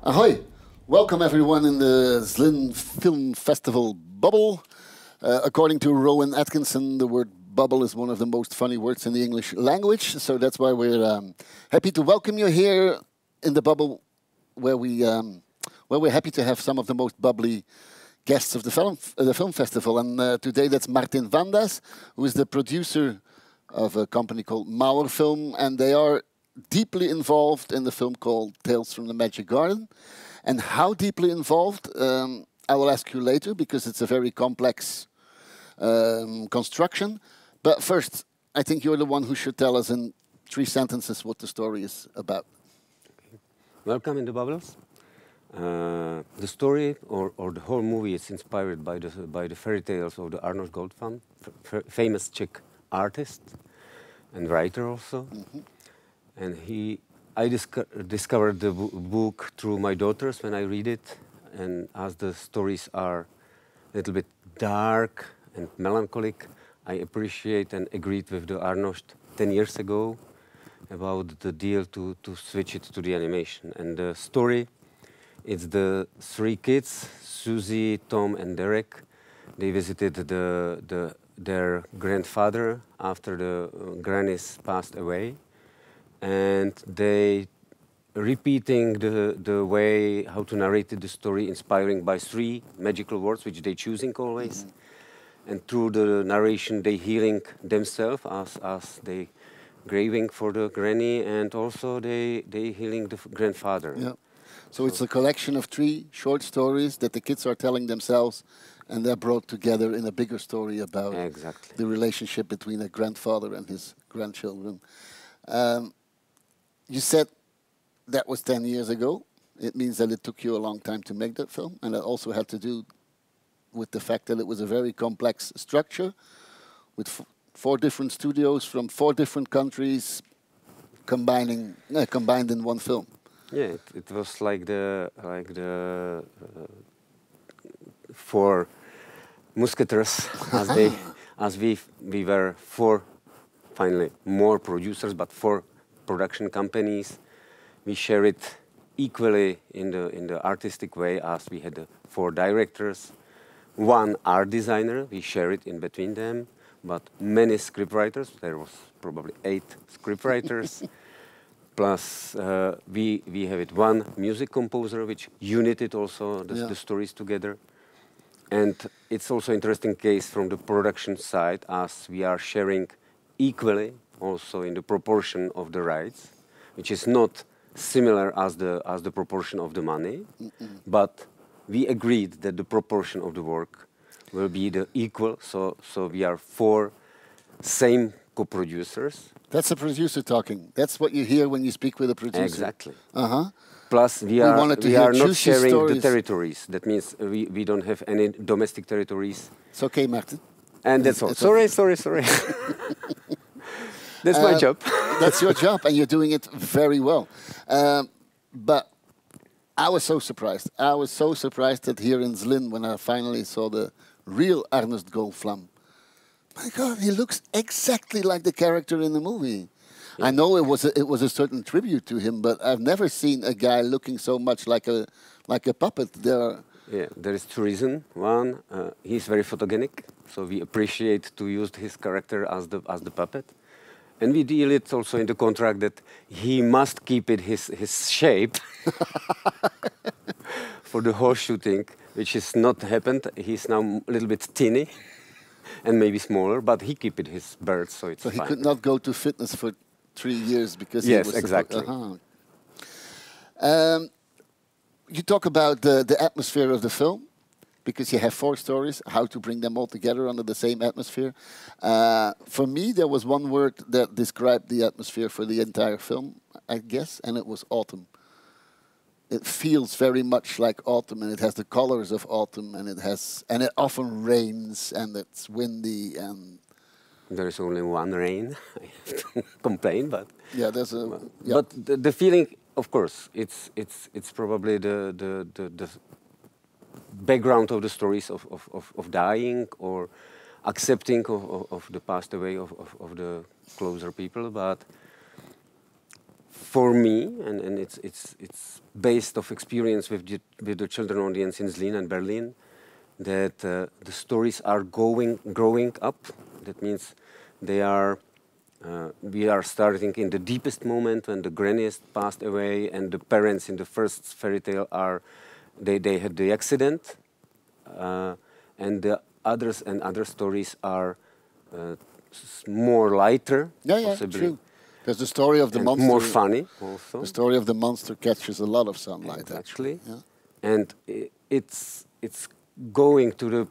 Ahoy! Welcome everyone in the Zlin Film Festival bubble. According to Rowan Atkinson, the word bubble is one of the most funny words in the English language, so that's why we're happy to welcome you here in the bubble, where we're happy to have some of the most bubbly guests of the film festival. And today that's Martin Vandas, who is the producer of a company called Mauer Film, and they are deeply involved in the film called Tales from the Magic Garden. And how deeply involved, I will ask you later, because it's a very complex construction. But first, I think you're the one who should tell us in 3 sentences what the story is about. Okay. Welcome in the Bubbles. The story, or the whole movie, is inspired by the fairy tales of the Arnošt Goldflam, famous Czech artist and writer also. Mm-hmm. And I discovered the book through my daughters when I read it, and as the stories are a little bit dark and melancholic, I appreciate and agreed with the Arnošt 10 years ago about the deal to switch it to the animation. And the story, it's the 3 kids, Susie, Tom, and Derek. They visited their grandfather after the grannies passed away. And they repeating the way how to narrate the story, inspiring by 3 magical words which they choosing always. Mm-hmm. And through the narration they healing themselves as they grieving for the granny, and also they healing the grandfather. Yeah. So it's a collection of 3 short stories that the kids are telling themselves, and they're brought together in a bigger story about the relationship between a grandfather and his grandchildren. You said that was 10 years ago. It means that it took you a long time to make that film, and it also had to do with the fact that it was a very complex structure with 4 different studios from 4 different countries combined in one film. Yeah, it was like the 4 musketeers, as we were 4, finally more producers, but 4 production companies. We share it equally in the artistic way, as we had 4 directors, 1 art designer. We share it in between them, but many scriptwriters. There was probably 8 scriptwriters. Plus we have it 1 music composer, which united also the stories together. And it's also interesting case from the production side, as we are sharing equally also in the proportion of the rights, which is not similar as the proportion of the money. Mm-mm. But we agreed that the proportion of the work will be the equal. So we are 4 same co-producers. That's a producer talking. That's what you hear when you speak with a producer. Exactly. Uh-huh. Plus, we are not sharing the territories. That means we don't have any domestic territories. It's okay, Martin. And that's all. Sorry. That's my job. That's your job, and you're doing it very well. But I was so surprised. I was so surprised that here in Zlin, when I finally saw the real Arnošt Goldflam, my God, he looks exactly like the character in the movie. Yeah. I know it was a certain tribute to him, but I've never seen a guy looking so much like a puppet. Yeah, there is 2 reasons. 1, he's very photogenic, so we appreciate to use his character as the puppet. And we deal it also in the contract that he must keep it his shape for the whole shooting, which is not happened. He's now a little bit teeny and maybe smaller, but he keep it his bird, so it's fine. So he could not go to fitness for 3 years because yes, he was exactly. You talk about the atmosphere of the film, because you have 4 stories, how to bring them all together under the same atmosphere. For me, there was 1 word that described the atmosphere for the entire film, I guess, and it was autumn. It feels very much like autumn, and it has the colors of autumn, and it often rains, and it's windy, and there is only 1 rain. I have to complain, but yeah, but the feeling, of course, it's probably the background of the stories of dying or accepting of the passed away of the closer people. But for me, and it's based of experience with the children audience in Zlín and Berlin, that the stories are growing up. That means they are. We are starting in the deepest moment when the granny has passed away, and the parents in the first fairy tale are they had the accident, and the others and other stories are more lighter. Yeah, possibly. true. Because the story of the And monster, more funny also. the story of the monster catches a lot of sunlight. Actually, Yeah. and it's going to the.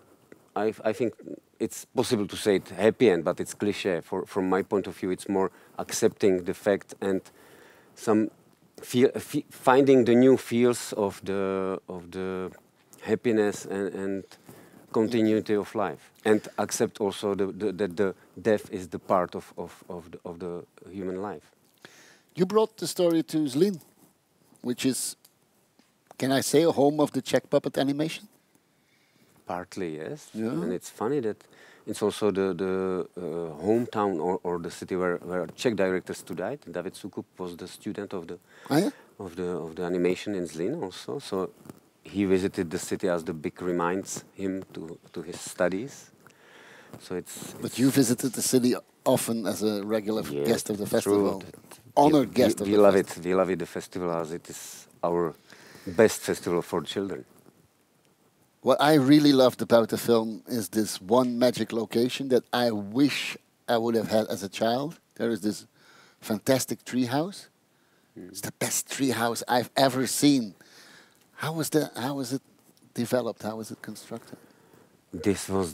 I think it's possible to say it happy end, but it's cliche. From my point of view, it's more accepting the fact and some finding the new feels of the happiness and continuity of life, and accept also that the death is the part of the human life. You brought the story to Zlín, which is, can I say, a home of the Czech puppet animation? Partly, yes. Yeah. And it's funny that it's also the hometown or the city where Czech director studied. David Sukup was the student of the of the animation in Zlín also. So he visited the city as the big reminds him to his studies. So it's. But you visited the city often as a regular guest of the festival, true. honored guest of the festival. We love it. We love it. The festival as it is our best festival for children. What I really loved about the film is this one magic location that I wish I would have had as a child. There is this fantastic tree house. It's the best tree house I've ever seen. How was it developed? How was it constructed? This was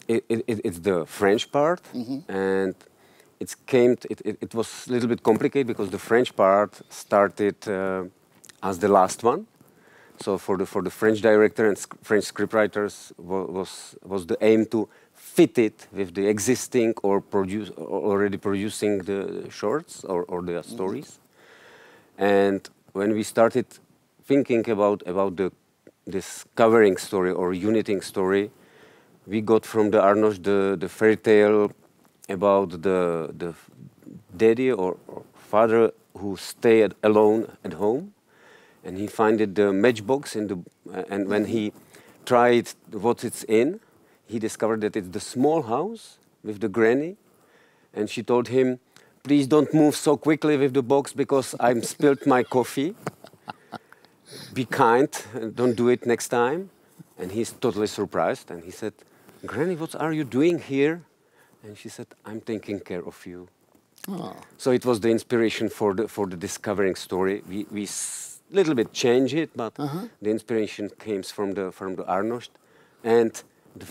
it's the French part, and it was a little bit complicated because the French part started as the last one. So for the French director and French scriptwriters was the aim to fit it with the existing or already producing the shorts or the stories. And when we started thinking about this covering story or uniting story, we got from the Arnošt the fairy tale about the daddy or father who stayed alone at home. And he found the matchbox and when he tried what it's in, he discovered that it's the small house with the granny. And she told him, "Please don't move so quickly with the box because I spilled my coffee. Be kind, and don't do it next time." And he's totally surprised. And he said, "Granny, what are you doing here?" And she said, "I'm taking care of you." Oh. So it was the inspiration for the discovering story. We little bit change it, but the inspiration came from the Arnošt, and the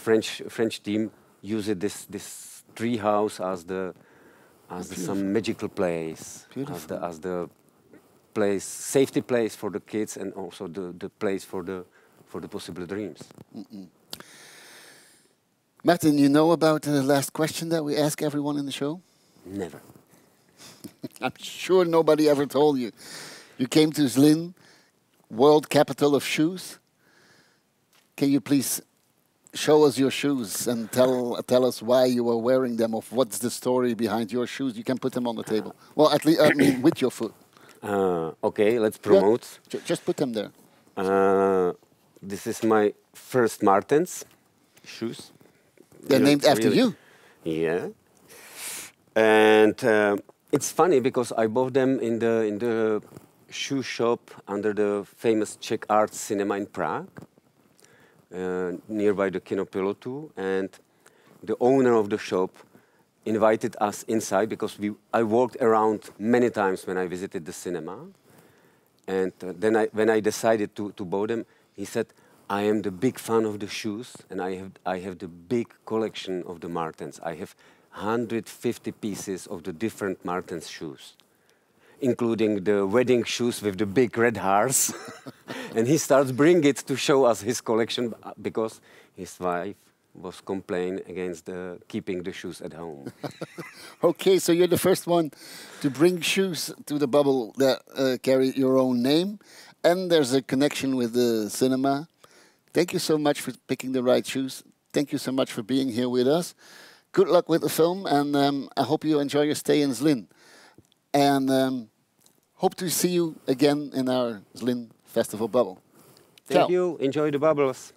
French team used this tree house as some magical place, as the place, safety place for the kids, and also the place for the possible dreams. Martin, you know about the last question that we ask everyone in the show? Never. I'm sure nobody ever told you. You came to Zlín, world capital of shoes. Can you please show us your shoes and tell us why you are wearing them, or what's the story behind your shoes? You can put them on the table. Well, at least with your foot. Okay, let's promote. Yeah, just put them there. This is my first Martens shoes. They're named after you. Yeah. And it's funny because I bought them in the shoe shop under the famous Czech art cinema in Prague, nearby the Kinopilotu, and the owner of the shop invited us inside because I walked around many times when I visited the cinema, and then when I decided to buy them, he said, "I am the big fan of the shoes, and I have the big collection of the Martens. I have 150 pieces of the different Martens shoes, including the wedding shoes with the big red hearts." And he starts bringing it to show us his collection because his wife was complaining against keeping the shoes at home. Okay, so you're the first one to bring shoes to the bubble that carry your own name, and there's a connection with the cinema. Thank you so much for picking the right shoes. Thank you so much for being here with us. Good luck with the film, and I hope you enjoy your stay in Zlín. And hope to see you again in our Zlin Festival bubble. Thank Ciao. you. Enjoy the bubbles.